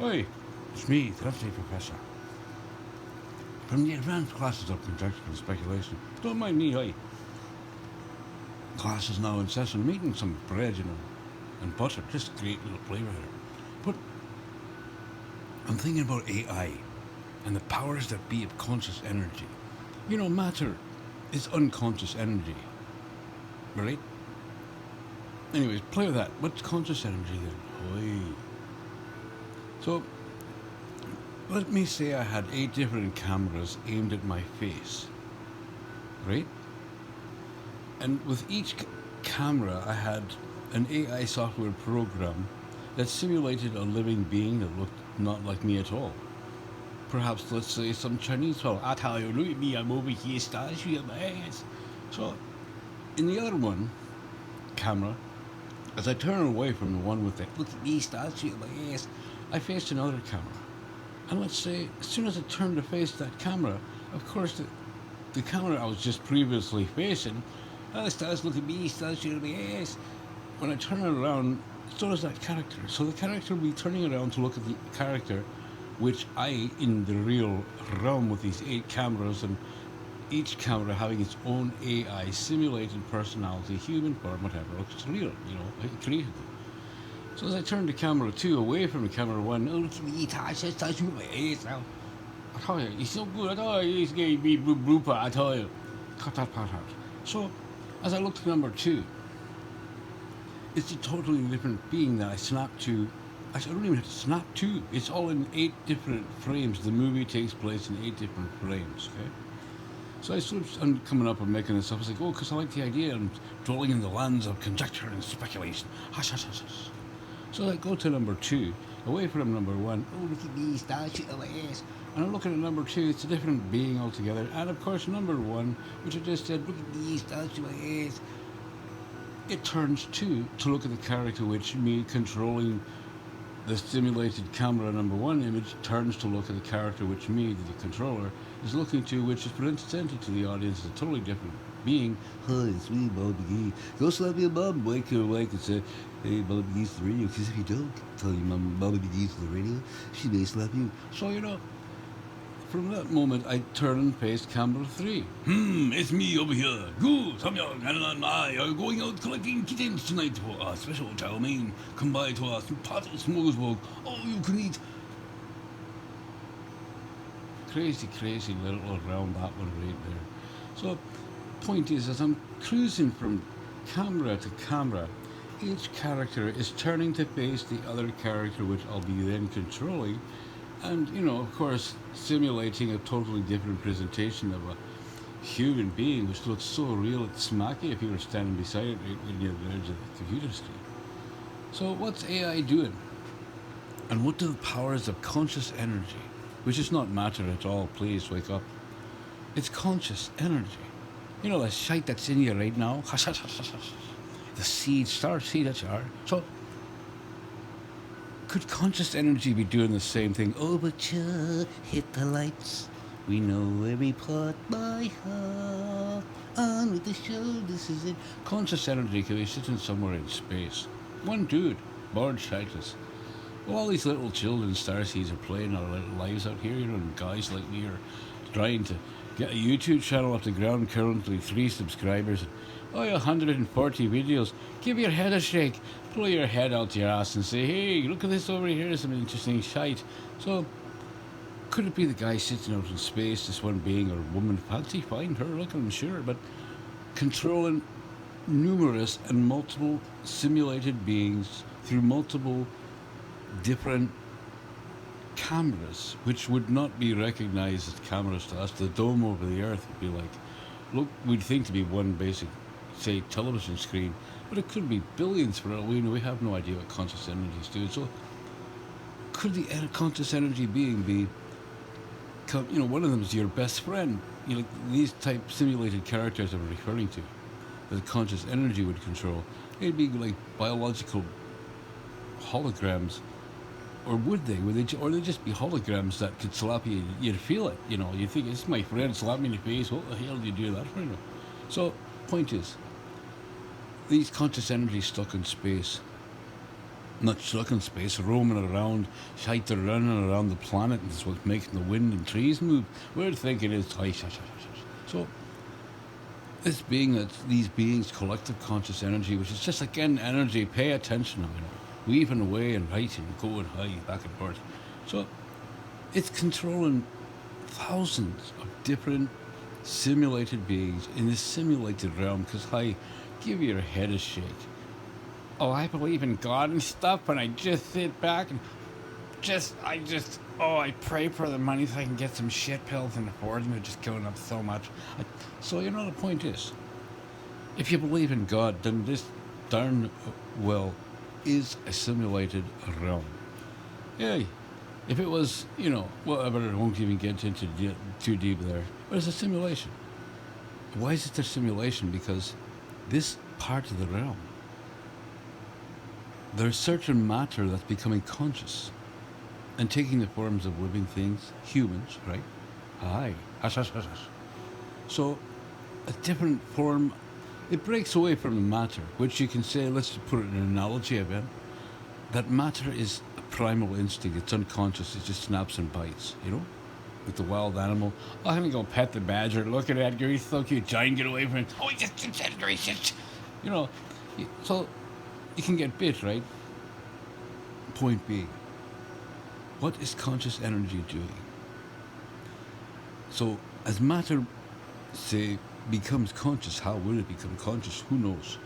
Oi, it's me, the lovely Professor. From the advanced classes of conjecture and speculation. Don't mind me, oi. Class is now in session, eating some bread, and butter. Just a great little flavour there. But I'm thinking about AI and the powers that be of conscious energy. Matter is unconscious energy, right? Anyways, play with that. What's conscious energy then? Oi. So, let me say I had 8 different cameras aimed at my face, right? And with each camera, I had an AI software program that simulated a living being that looked not like me at all. Perhaps, let's say, some Chinese fellow. I tell you, look at me, I'm over here, stars with my ass. So, in the other camera, as I turn away from the one with the look at me, stars with my ass, I faced another camera. And let's say, as soon as I turned to face that camera, of course, the camera I was just previously facing, stars look at me, stars with my ass. When I turn it around, so does that character. So the character will be turning around to look at the character, which I, in the real realm with these 8 cameras, and each camera having its own AI, simulated personality, human form, whatever, looks real, I created it. So as I turned the camera 2 away from the camera 1, oh, look at me, touch with my ass now. I tell you, he's so good, I tell you, he's going to be blooper, I tell you. Cut that part out. So, as I looked at number 2, it's a totally different being that I snapped to. Actually, I don't even have to snap to. It's all in 8 different frames. The movie takes place in 8 different frames, okay? So I'm coming up and making this up. I was like, because I like the idea. I'm dwelling in the lands of conjecture and speculation. Hush, hush, hush, hush. So I go to number 2, away from number 1. Oh, look at me, stars shit on my ass. And I'm looking at number 2, it's a different being altogether. And of course, number 1, which I just said, look at me, stars shit on my ass. It turns to look at the character which me controlling the stimulated camera number 1 image turns to look at the character which me, the controller, is looking to, which is presented to the audience as a totally different being. Hi, it's me, Bob McGee. Go slap your mum, wake her awake and say, hey, Bob McGee's the radio, because if you don't tell your mum Bob McGee's the radio, she may slap you. So, from that moment, I turn and face camera 3. It's me over here. Good, Samyang, and I are going out collecting kittens tonight for a special chow mein. Come by to our pot of smorgasbord. All you can eat. Crazy little around that one right there. So, point is, as I'm cruising from camera to camera, each character is turning to face the other character, which I'll be then controlling. And, of course, simulating a totally different presentation of a human being, which looks so real, it's smacky if you were standing beside it right near the edge of the computer screen. So what's AI doing? And what do the powers of conscious energy, which is not matter at all, please wake up. It's conscious energy. The shite that's in you right now. The seed, star seed that you are. So, could conscious energy be doing the same thing? Oh, but you hit the lights. We know every part by heart. On with the show, this is it. Conscious energy could be sitting somewhere in space. One dude, bored shitless. Well, all these little children starseeds are playing our little lives out here, and guys like me are trying to get a YouTube channel off the ground, currently 3 subscribers. 140 videos. Give your head a shake. Pull your head out your ass and say, hey, look at this over here, some interesting shite. So, could it be the guy sitting out in space, this one being, or woman, fancy, find her, look, I'm sure, but controlling numerous and multiple simulated beings through multiple different cameras, which would not be recognized as cameras to us. The dome over the earth would be like, look, we'd think to be one basic, say, television screen, but it could be billions for all we know. We have no idea what conscious energy is doing. So, could the conscious energy being be, one of them is your best friend? These type simulated characters I'm referring to, that conscious energy would control. They'd be like biological holograms, or would they? Or they just be holograms that could slap you? You'd feel it. You think it's my friend, slap me in the face. What the hell do you do that for? So, point is, these conscious energies stuck in space, not stuck in space, roaming around, shite they're running around the planet, and it's what's making the wind and trees move. We're thinking it's high, so this being that these beings, collective conscious energy, which is just again energy, pay attention, weaving away and writing, going high, back and forth. So it's controlling thousands of different simulated beings in this simulated realm. Because give your head a shake. Oh, I believe in God and stuff, and I just sit back and I pray for the money so I can get some shit pills and afford them. They're just killing up so much. So, the point is, if you believe in God, then this darn well is a simulated realm. Yeah, if it was, whatever, I won't even get into too deep there, but it's a simulation. Why is it a simulation? Because this part of the realm, there's certain matter that's becoming conscious and taking the forms of living things, humans, right? Aye. Hush, hush, hush, hush. So, a different form, it breaks away from the matter, which you can say, let's put it in an analogy again, that matter is a primal instinct, it's unconscious, it just snaps and bites, With the wild animal. Oh, I'm gonna go pet the badger, look at that, he's so cute, giant, get away from it. Oh, he just disintegrates. So you can get bit, right? Point being, what is conscious energy doing? So, as matter, say, becomes conscious, how will it become conscious? Who knows?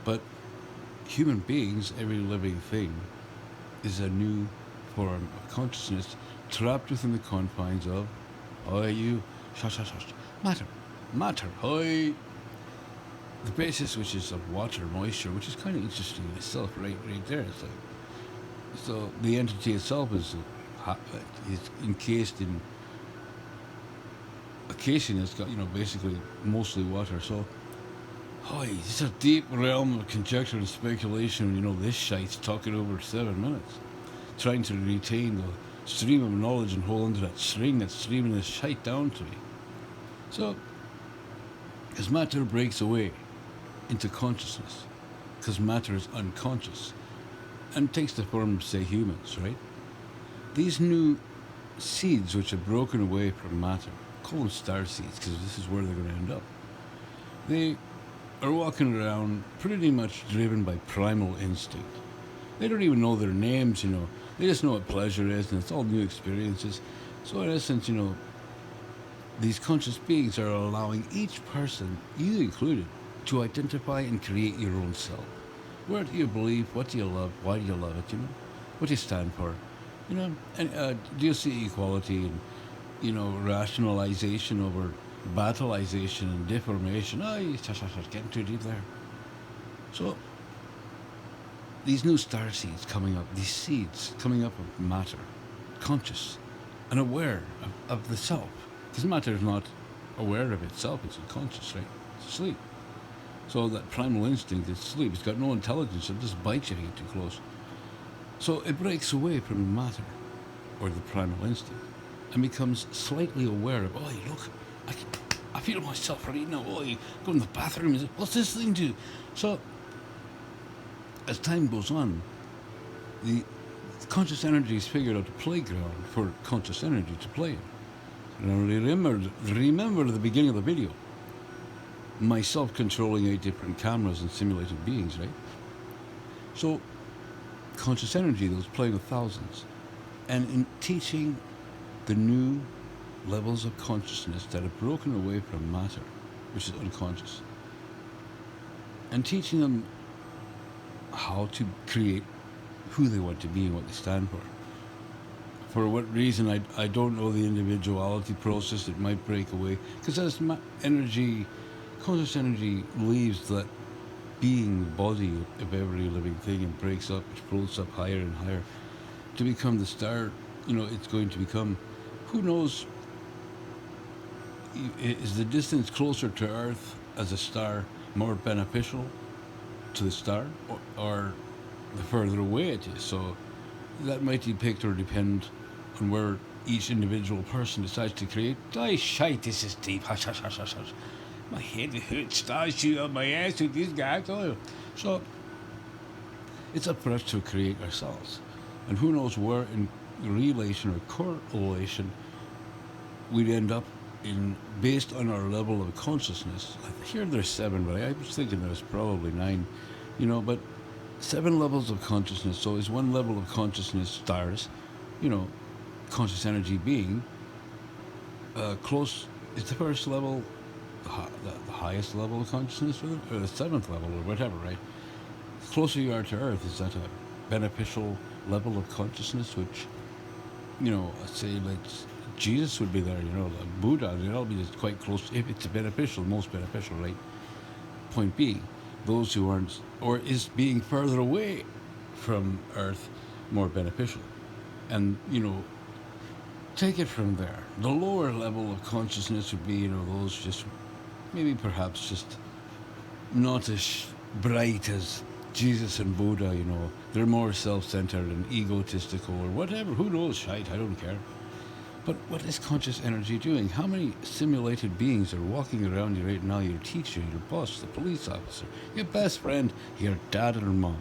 But human beings, every living thing, is a new form of consciousness trapped within the confines of, matter, the basis, which is of water, moisture, which is kind of interesting in itself, right there. It's like, so the entity itself is encased in a casing that's got, basically mostly water. So, it's a deep realm of conjecture and speculation. This shite's talking over 7 minutes, trying to retain the stream of knowledge and hold onto that string that's streaming this shite down to me. So, as matter breaks away into consciousness, because matter is unconscious, and takes the form of, say, humans, right? These new seeds which have broken away from matter, call them star seeds, because this is where they're going to end up. They are walking around pretty much driven by primal instinct. They don't even know their names, They just know what pleasure is, and it's all new experiences. So in essence, these conscious beings are allowing each person, you included, to identify and create your own self. Where do you believe? What do you love? Why do you love it? What do you stand for? And do you see equality and, rationalization over battleization and deformation? Getting too deep there. So, these new star seeds coming up, these seeds coming up of matter, conscious and aware of the self. Because matter is not aware of itself, it's unconscious, right? It's asleep. So that primal instinct is asleep. It's got no intelligence, it just bites you if you get too close. So it breaks away from the matter, or the primal instinct, and becomes slightly aware of, look, I feel myself right now. Go in the bathroom, what's this thing do? So, as time goes on, the conscious energy is figured out a playground for conscious energy to play in. And remember the beginning of the video. Myself controlling 8 different cameras and simulated beings, right? So, conscious energy that was playing with thousands. And in teaching the new levels of consciousness that have broken away from matter, which is unconscious, and teaching them how to create who they want to be and what they stand for. For what reason, I don't know the individuality process. It might break away. Because as conscious energy leaves that being body of every living thing and breaks up, it floats up higher and higher to become the star, it's going to become, who knows, is the distance closer to Earth as a star more beneficial to the star, or the further away it is? So that might depict or depend on where each individual person decides to create. Shite, this is deep. Hush, hush, hush, hush, hush. My head hurts, stars shoot up my ass with these guys. So, It's up for us to create ourselves. And who knows where in relation or correlation we'd end up in based on our level of consciousness. Here there's 7, but I was thinking there's probably 9, but 7 levels of consciousness. So is one level of consciousness stars, you know, conscious energy being close. Is the first level the highest level of consciousness, or the 7th level, or whatever, right? The closer you are to Earth, is that a beneficial level of consciousness, which, I'd say like Jesus would be there, like Buddha, they'd all be just quite close, if it's beneficial, most beneficial, right? Point being, those who aren't, or is being further away from Earth more beneficial? And, take it from there. The lower level of consciousness would be, those just, maybe perhaps just not as bright as Jesus and Buddha, They're more self-centered and egotistical or whatever. Who knows? Shite, I don't care. But what is conscious energy doing? How many simulated beings are walking around you right now? Your teacher, your boss, the police officer, your best friend, your dad or mom.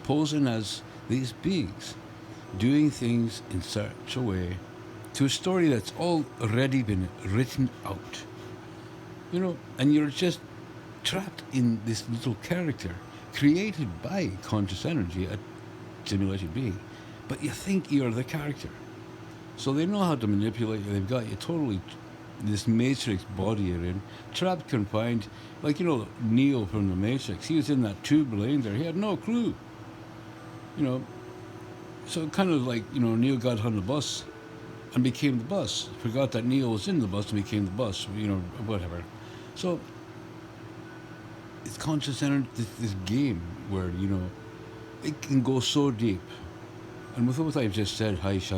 Posing as these beings, doing things in such a way to a story that's already been written out. And you're just trapped in this little character created by conscious energy, a simulated being. But you think you're the character. So they know how to manipulate you. They've got you totally, this matrix body you're in, trapped, confined. Like, Neo from the Matrix. He was in that tube laying there. He had no clue. So kind of like, Neo got on the bus and became the bus. Forgot that Neo was in the bus and became the bus, whatever. So it's conscious energy, this game where, it can go so deep. And with what I've just said, hush,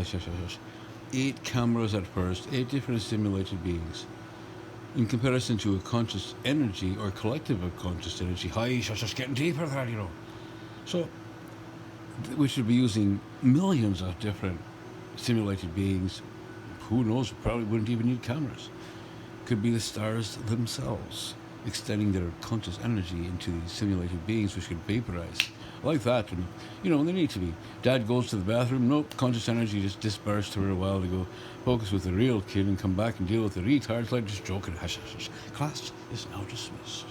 8 cameras at first, 8 different simulated beings. In comparison to a conscious energy or collective of conscious energy, hush, getting deeper there, So we should be using millions of different simulated beings. Who knows? Probably wouldn't even need cameras. Could be the stars themselves, extending their conscious energy into these simulated beings, which could vaporize. Like that, and when they need to be. Dad goes to the bathroom, nope, conscious energy just dispersed for a while to go focus with the real kid and come back and deal with the retards, like just joking. Hush. Class is now dismissed.